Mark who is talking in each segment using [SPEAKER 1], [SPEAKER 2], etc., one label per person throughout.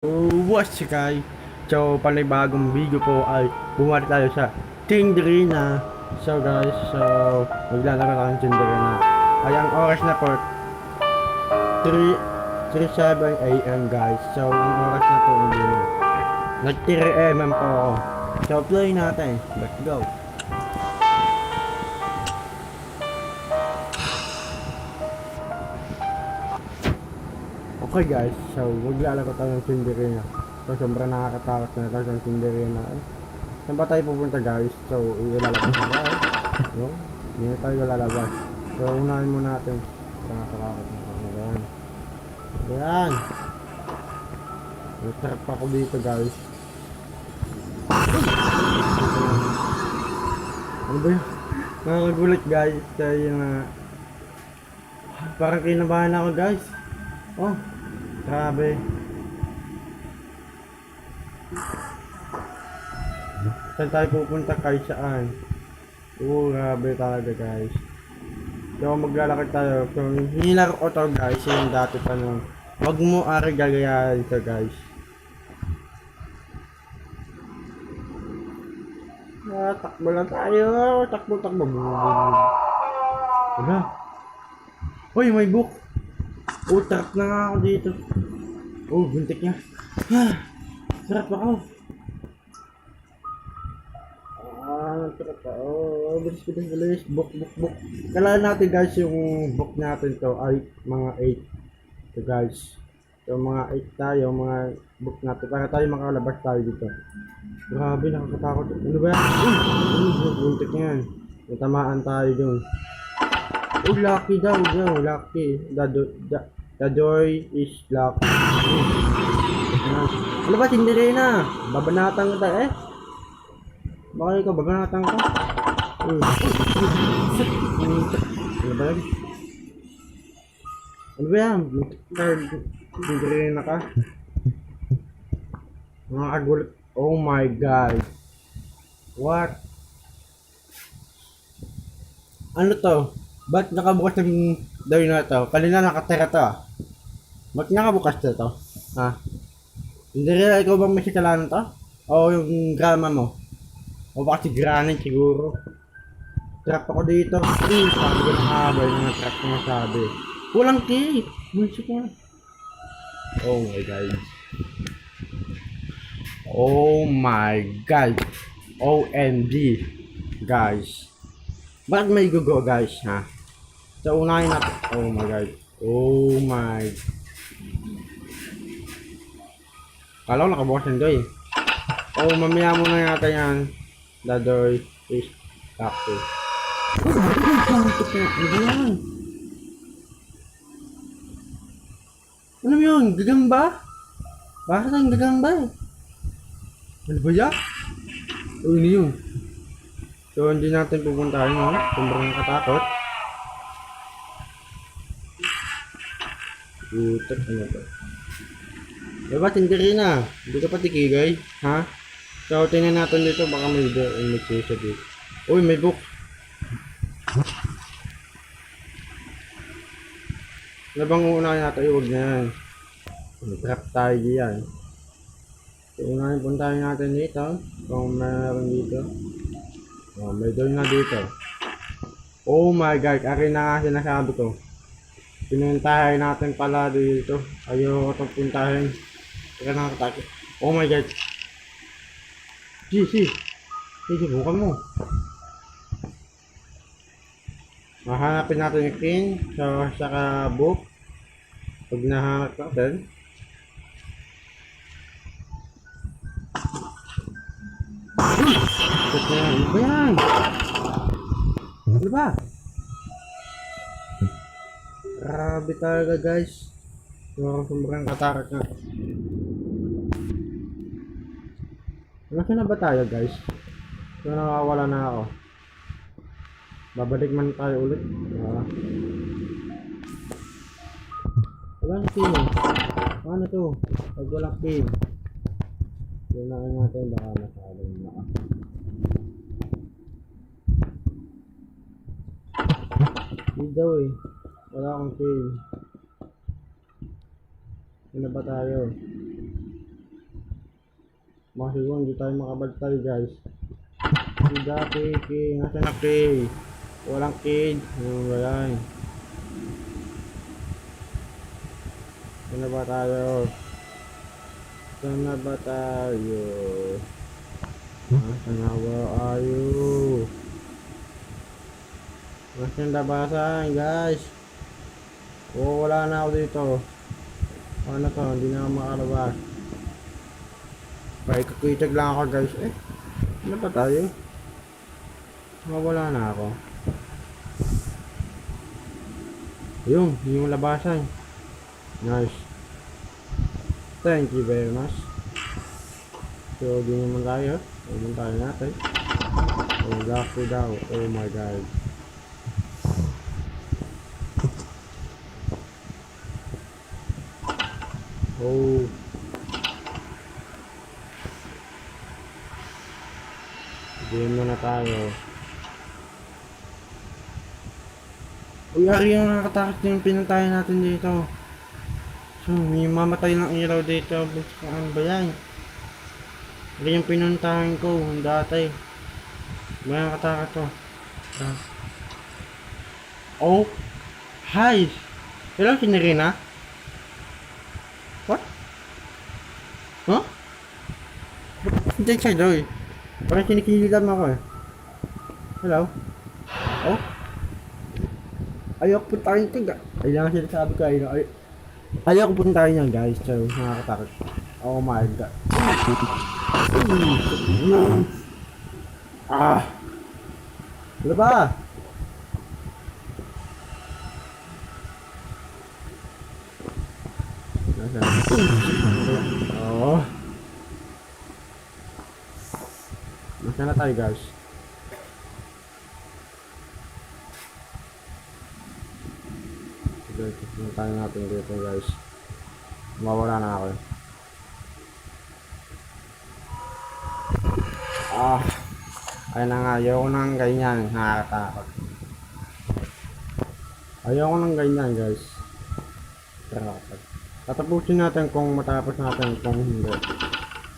[SPEAKER 1] What's up guys? So panibagong video po ay bumalik tayo sa Tinderina. So guys, maglalaro tayo ng Tinderina. Ay ang oras na po 3:37 AM guys. So ang oras na po hindi nag-3 AM po ako. So play natin. Let's go. Okay guys, so maglalaro tayo ng Tinderina. So sobrang nakakatakot na ito sa Tinderina. Saan ba tayo pupunta guys? So ilalabas na tayo. No? Hindi na tayo lalabas. So unahin mo natin. Nakakatakot na ito. Ayan. Ayan. Nag-trap ako dito guys. Ano ba yun? Nakakagulat guys. Tayo na parang kinabahan ako guys. Oh, grabe. Saan tayo pupunta kahit saan? Oo, grabe talaga guys. So maglalakad tayo. So hinilaro ko to guys. Yung dati pa nung wag mo ari gagayahin to guys. Takbo lang tayo. Takbo. Wala. Uy, may book. Trap na nga ako dito. Buntik niya. Trap ako. Trap ako. Bilis. Book. Kailangan natin guys yung book natin to ay mga 8. So guys. So mga 8 tayo, mga book natin para tayo makalabas tayo dito. Grabe, nakakatakot. Ano ba yan? Buntik niya yan. Natamaan tayo dun. Lucky daw. Lucky. The door is locked. Ano ba, Tinderina? Babanatan kita eh. Baka ikaw, babanatan ka? Ano ba yan? Ano ba yan? Tinderina ka? Nakakagulat. Oh my god. What? Ano to? Ba't nakabukas ng door na to? Kanina nakatira to ah. Ba't nakabukas na to? Ha? Hindi rin ikaw bang may sikalanan to? O yung grandma mo? O baka si granny siguro? Trap ako dito. Sabi ko na habay na trap ko masabi. Walang key! Bullshit na. Oh my god. Oh my god. OMG. Guys. Bakit may gugo guys ha? So unahin natin. Oh my god. Oh my. Kala ko nakabukas ng doy. Mamaya muna yata yan. The door is locked. Ano ba yan? Ano yun? Gagamba? Bakit ang gagamba eh? Ano ba yan? Ano yun? So hindi natin pupuntahan no? Sobrang nakatakot. Utak ano to? Diba Tinderina? Hindi ka pa tikigay? Ha? So tingnan natin dito baka may message dito. Uy may book. Ano bang uunahin natin? Huwag na yan. Trap tayo diyan. So unahin puntahan natin dito. Kung meron dito. May door na dito. Oh my god. Akin na nga sinasabi ko. Pinuntahin natin pala dito. Ayoko itong puntahin. Teka nakakatakot. Oh my god. Sige, bukan mo. Mahanapin natin yung pin. So, saka book. Pag nahanap natin. Ano ba yan? Ano ba? Grabe talaga guys. Sobrang katakot na. Nasaan na ba tayo guys? So nakawala na ako. Babalik man tayo ulit. Walang pin. Ano to? Pag walang pin. Tingnan natin baka nasabi na. Hindi daw eh. Wala akong pin. Ano ba tayo? Siguro hindi tayo makabantay guys. Hindi kay. Nasaan na kay? Walang kid. Ano ba yan? Saan na ba tayo? Saan na ba tayo? Saan na ba tayo? Nasaan labasan guys? Oo, wala na ako dito. Ano to? Hindi na ako makalabas. Paikakitag lang ako guys. Ano ba tayo? Wala na ako. Yung labasan. Nice. Thank you very much. So, di naman tayo. Naman tayo natin. Oh, gapo daw. Oh my god. Oh. Game na tayo. Uy, ari yung nakakatakot yung pinuntayan natin dito. So, may mamatay ng ilaw dito. Ano ba yan? Ari yung pinuntahan ko dati. May nakakatakot to. Oh. Hi. Hello, Kinarina? What? Huh? Hindi siya daw eh. Parang kinikiligam ako eh. Hello? Oh? Ayoko puntahin ito guys. Ayun lang sinasabi ko ayoko puntahin yan guys. So, nakakatakot. Oh my god. Ah! Ano ba? Oh. Nasaan na tayo guys? Okay, tayo natin dito guys. Mawala na ako. Ayun na nga, ayoko nang ganyan. Nakakatakot. Ayoko nang ganyan guys. Tatapusin natin kung matapos natin, kung hindi.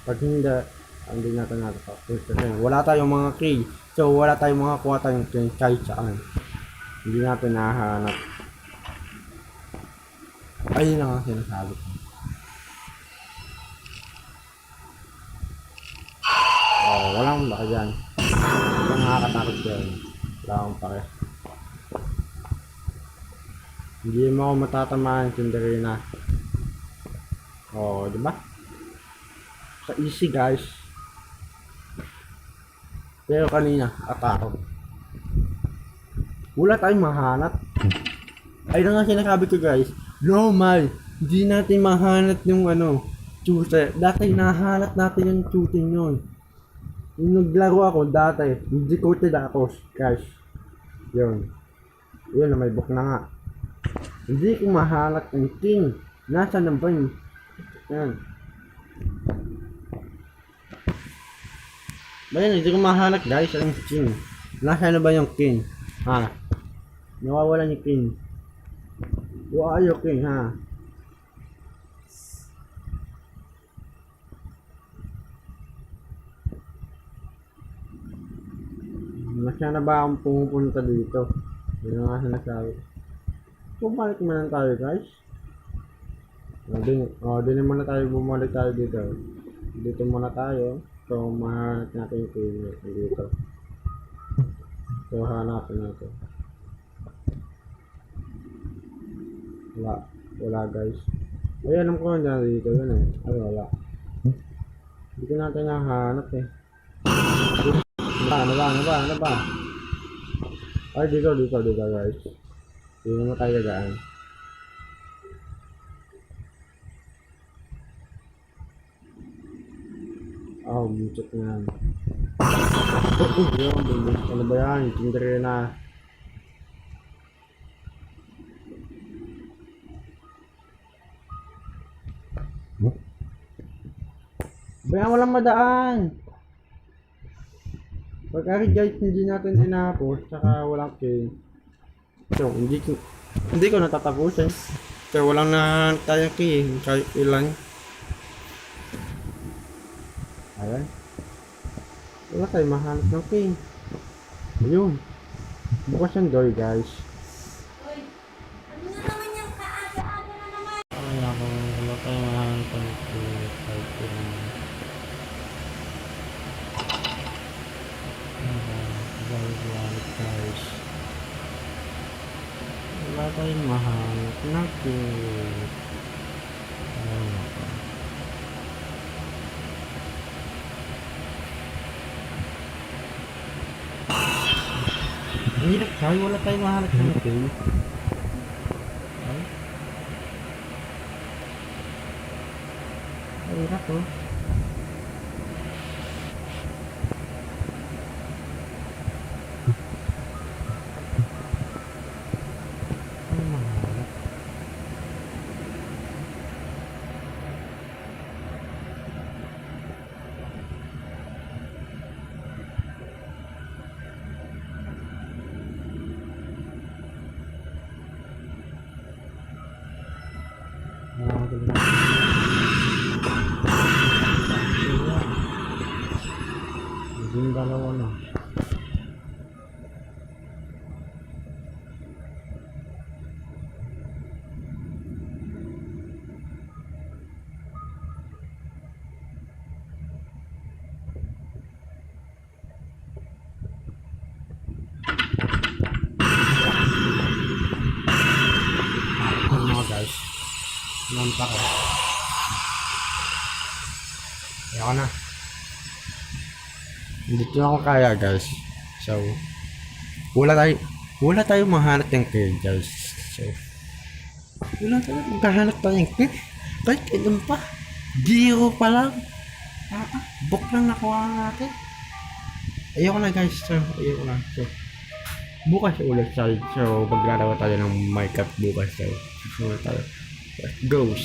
[SPEAKER 1] Pag hindi natin natapos. Kasi wala tayong mga key. So wala tayong mga kuha tayong key kahit saan. Hindi natin nahanap. Ayun na nga sinasabi ko. Oh, walang baka dyan. Walang nakakatakot dyan. Wala akong pake. Hindi mo ako matatamaan, Kinderina. Oh, diba? Sa easy guys. Pero kanina, atakot. Wala tayong mahanap. Ayun na nga sinasabi ko guys. Normal. Hindi natin mahanap yung chute. Dati nahanap natin yung chute yun. Yung naglaro ako dati, hindi ko tinapos, guys. Yun. Yun na may book na nga. Hindi ko mahanap ang king. Nasaan na ba yun? Yan. Bayan, hindi ko mahanap guys ang king. Nasaan na ba yung king? Ha? Nawawala yung king. Wala yung king ha? Nasaan na ba akong pumupunta dito? Yun na nga sinasabi. Bumalik naman tayo guys. Di naman na tayo bumalik tayo dito. Dito muna tayo. So mahanap natin yung king dito. So hanapin natin. Wala guys. Ay alam ko na dito yun eh. Ay wala. Hindi ko natin nahanap eh. Ano ba? Ay dito guys. Hindi naman tayo gagaan. Oh, bucot na yan. Ano ba yan? Kinderina. Bayan walang madaan. Pag guys hindi natin tinapos, saka walang king. So hindi ko natatapusin. So walang na tayong king, kahit ilan. Ayan. Wala tayo mahanap ng king. Ayun. Bukas yung door guys.
[SPEAKER 2] Ano na naman yung kaaga-aga na naman?
[SPEAKER 1] Ay ako, wala tayo mahanap ng king. Kahit yun. Guys. Wala tayong mahanap ng king. Ayun ako. Ang hirap tayo, wala tayong mahanap ng king. Ay. Ang hirap oh. Ano mahanap? Naging dalawa na. Ano mga guys? Nampak ko. Ayoko na. Hindi ko ako kaya guys. So, wala tayo mahanap ng cave guys. So, wala tayo maghahanap tayo ng cave. Kahit ilan pa. Zero pa lang. Book lang nakuha natin. Ayoko na guys. So, ayoko na. So, bukas ulit tayo. So, maglalawa tayo ng Minecraft bukas. So, susunod tayo. Let's go.